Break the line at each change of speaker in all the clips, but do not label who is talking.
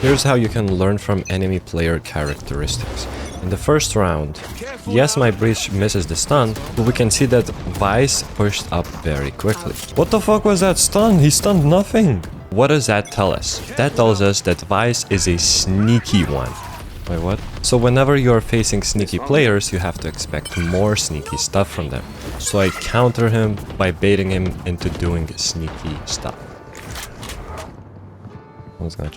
Here's how you can learn from enemy player characteristics. In the first round, yes, my breach misses the stun, but we can see that Vice pushed up very quickly. What the fuck was that stun? He stunned nothing. What does that tell us? That tells us that Vice is a sneaky one. Wait, what? So whenever you're facing sneaky players, you have to expect more sneaky stuff from them. So I counter him by baiting him into doing sneaky stuff. I was gonna...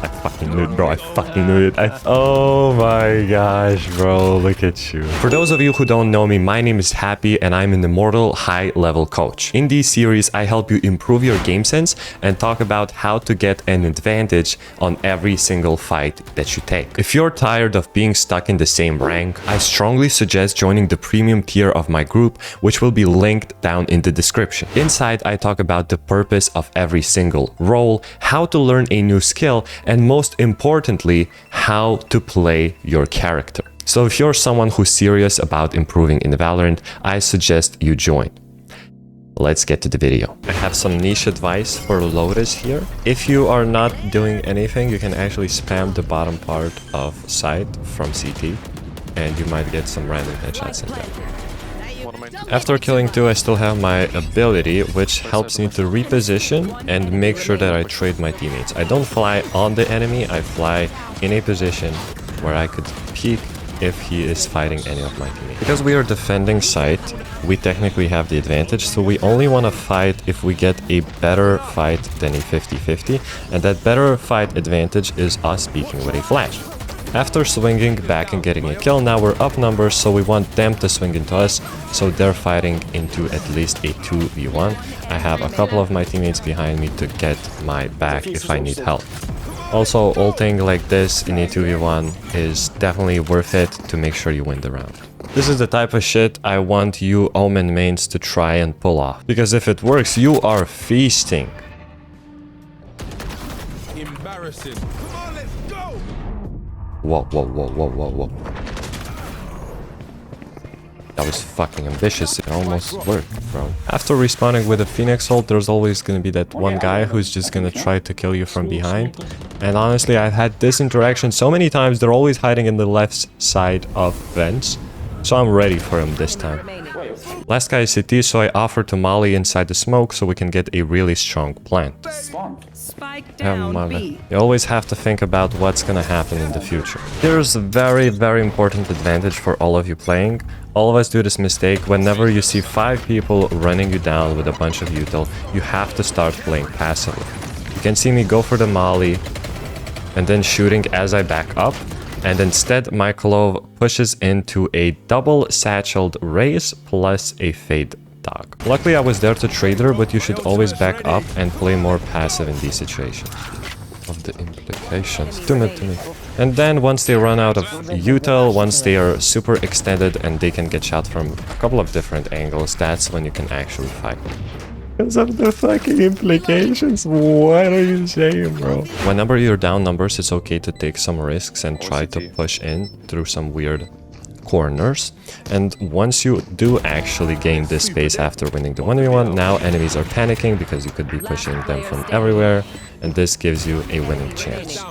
I fucking knew it, bro. I fucking knew it. Oh my gosh, bro. Look at you. For those of you who don't know me, my name is Happy and I'm an immortal high-level coach. In this series, I help you improve your game sense and talk about how to get an advantage on every single fight that you take. If you're tired of being stuck in the same rank, I strongly suggest joining the premium tier of my group, which will be linked down in the description. Inside, I talk about the purpose of every single role, how to learn a new skill, and most importantly, how to play your character. So if you're someone who's serious about improving in Valorant, I suggest you join. Let's get to the video. I have some niche advice for Lotus here. If you are not doing anything, you can actually spam the bottom part of site from CT, and you might get some random headshots in there. After killing 2, I still have my ability, which helps me to reposition and make sure that I trade my teammates. I don't fly on the enemy, I fly in a position where I could peek if he is fighting any of my teammates. Because we are defending site, we technically have the advantage, so we only want to fight if we get a better fight than a 50-50, and that better fight advantage is us peeking with a flash. After swinging back and getting a kill, now we're up numbers, so we want them to swing into us, so they're fighting into at least a 2v1. I have a couple of my teammates behind me to get my back if I need help. Also, ulting like this in a 2v1 is definitely worth it to make sure you win the round. This is the type of shit I want you Omen mains to try and pull off, because if it works, you are feasting.
Embarrassing.
Whoa, whoa, whoa, whoa, whoa, whoa. That was fucking ambitious. It almost worked, bro. After respawning with a Phoenix ult, there's always gonna be that one guy who's just gonna try to kill you from behind. And honestly, I've had this interaction so many times. They're always hiding in the left side of vents. So I'm ready for him this time. Last guy is CT, so I offer to molly inside the smoke so we can get a really strong plant. You always have to think about what's gonna happen in the future. Here's a very, very important advantage for all of you playing. All of us do this mistake. Whenever you see 5 people running you down with a bunch of util, you have to start playing passively. You can see me go for the molly and then shooting as I back up. And instead, my clove pushes into a double satcheled raise plus a fade dog. Luckily, I was there to trade her, but you should always back up and play more passive in these situations. Of the implications. Do it to me. And then once they run out of util, once they are super extended and they can get shot from a couple of different angles, that's when you can actually fight. Because of the fucking implications. What are you saying, bro? Whenever you're down numbers, it's okay to take some risks and try to push in through some weird corners. And once you do actually gain this space after winning the 1v1, now enemies are panicking because you could be pushing them from everywhere, and this gives you a winning chance.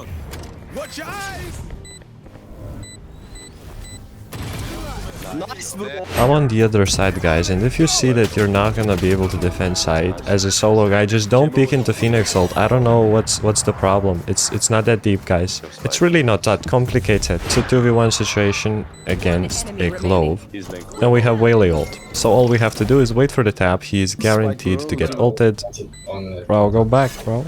I'm on the other side, guys, and if you see that you're not gonna be able to defend side as a solo guy, just don't peek into Phoenix ult. I don't know what's the problem. It's not that deep, guys. It's really not that complicated. It's a 2v1 situation against a clove, and we have Waylay ult. So all we have to do is wait for the tap. He's guaranteed to get ulted. Bro, go back, bro.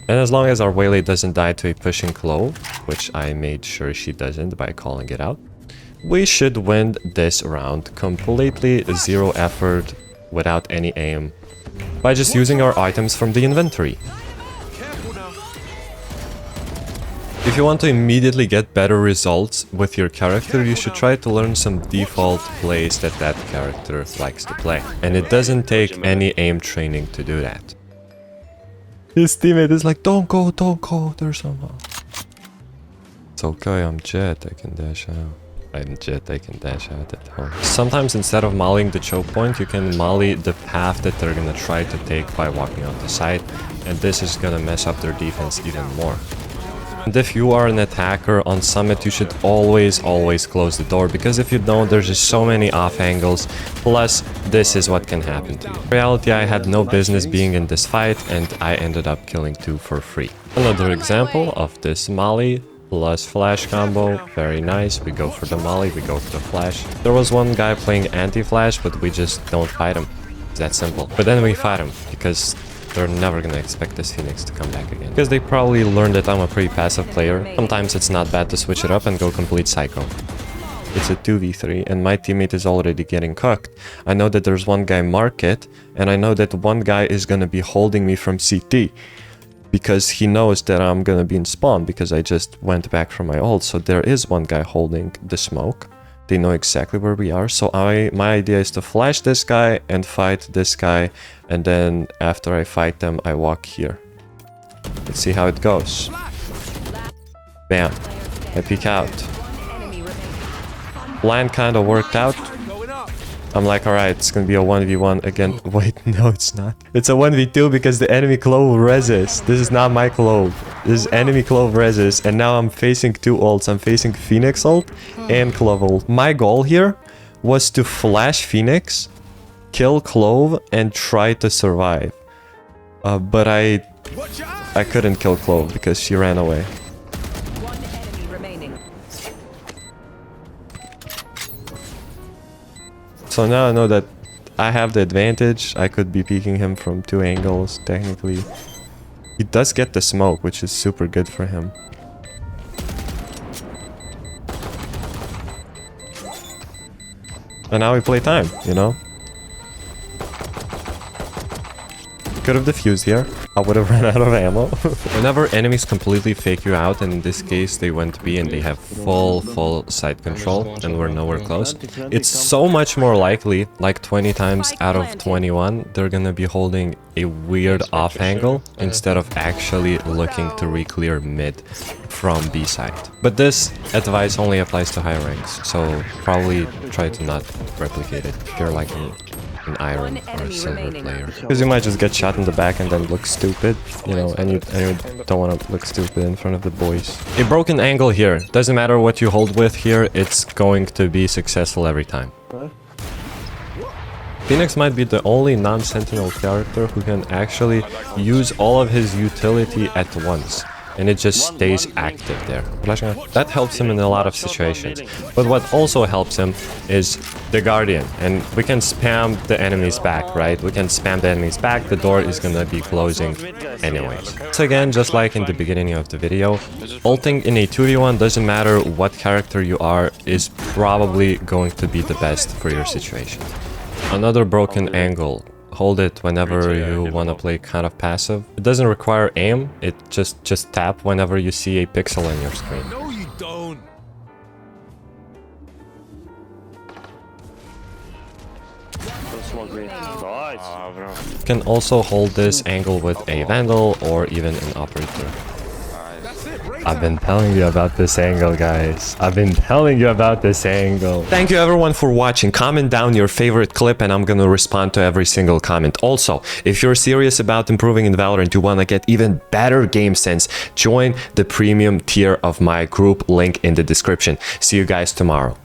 And as long as our Waylay doesn't die to a pushing clove, which I made sure she doesn't by calling it out, we should win this round completely zero effort, without any aim, by just using our items from the inventory. If you want to immediately get better results with your character, you should try to learn some default plays that that character likes to play. And it doesn't take any aim training to do that. His teammate is like, don't go, there's someone. It's okay, I'm Jet, I can dash out. I'm Jet, I can dash out at home. Sometimes instead of mollying the choke point, you can molly the path that they're gonna try to take by walking on the side, and this is gonna mess up their defense even more. And if you are an attacker on Summit, you should always close the door, because if you don't, there's just so many off angles. Plus, this is what can happen to you. In reality, I had no business being in this fight, and I ended up killing 2 for free. Another example of this molly plus flash combo. Very nice. We go for the molly, we go for the flash. There was one guy playing anti-flash, but we just don't fight him. It's that simple. But then we fight him, because they're never gonna expect this Phoenix to come back again. Because they probably learned that I'm a pretty passive player. Sometimes it's not bad to switch it up and go complete psycho. It's a 2v3 and my teammate is already getting cooked. I know that there's one guy market, and I know that one guy is gonna be holding me from CT. Because he knows that I'm gonna be in spawn, because I just went back from my ult. So there is one guy holding the smoke. They know exactly where we are. So my idea is to flash this guy and fight this guy. And then after I fight them, I walk here. Let's see how it goes. Bam. I peek out. Plan kind of worked out. I'm like, alright, it's gonna be a 1v1 again. Wait, no, it's not. It's a 1v2 because the enemy clove resist. This is not my clove. This is enemy clove resist. And now I'm facing 2 ults. I'm facing Phoenix ult and clove ult. My goal here was to flash Phoenix, kill clove, and try to survive. But I couldn't kill clove because she ran away. So now I know that I have the advantage. I could be peeking him from 2 angles, technically. He does get the smoke, which is super good for him. And now we play time, you know? Could have defused here. I would have run out of ammo. Whenever enemies completely fake you out, and in this case they went B and they have full side control and we're nowhere close, it's so much more likely, like 20 times out of 21, they're gonna be holding a weird off angle instead of actually looking to re-clear mid from B side. But this advice only applies to high ranks, so probably try to not replicate it if you're like an iron or a silver player, because you might just get shot in the back and then look stupid, you know, and you don't want to look stupid in front of the boys. A broken angle here, doesn't matter what you hold with here, it's going to be successful every time. Phoenix might be the only non-sentinel character who can actually use all of his utility at once, and it just stays active there. That helps him in a lot of situations. But what also helps him is the Guardian. And we can spam the enemy's back, right? We can spam the enemy's back. The door is gonna be closing anyways. So again, just like in the beginning of the video, ulting in a 2v1, doesn't matter what character you are, is probably going to be the best for your situation. Another broken angle. Hold it whenever you want to play kind of passive. It doesn't require aim, it just tap whenever you see a pixel on your screen.
No, you don't.
You can also hold this angle with a Vandal or even an Operator. I've been telling you about this angle, guys. I've been telling you about this angle. Thank you everyone for watching. Comment down your favorite clip and I'm gonna respond to every single comment. Also, if you're serious about improving in Valorant, you wanna get even better game sense, join the premium tier of my group, link in the description. See you guys tomorrow.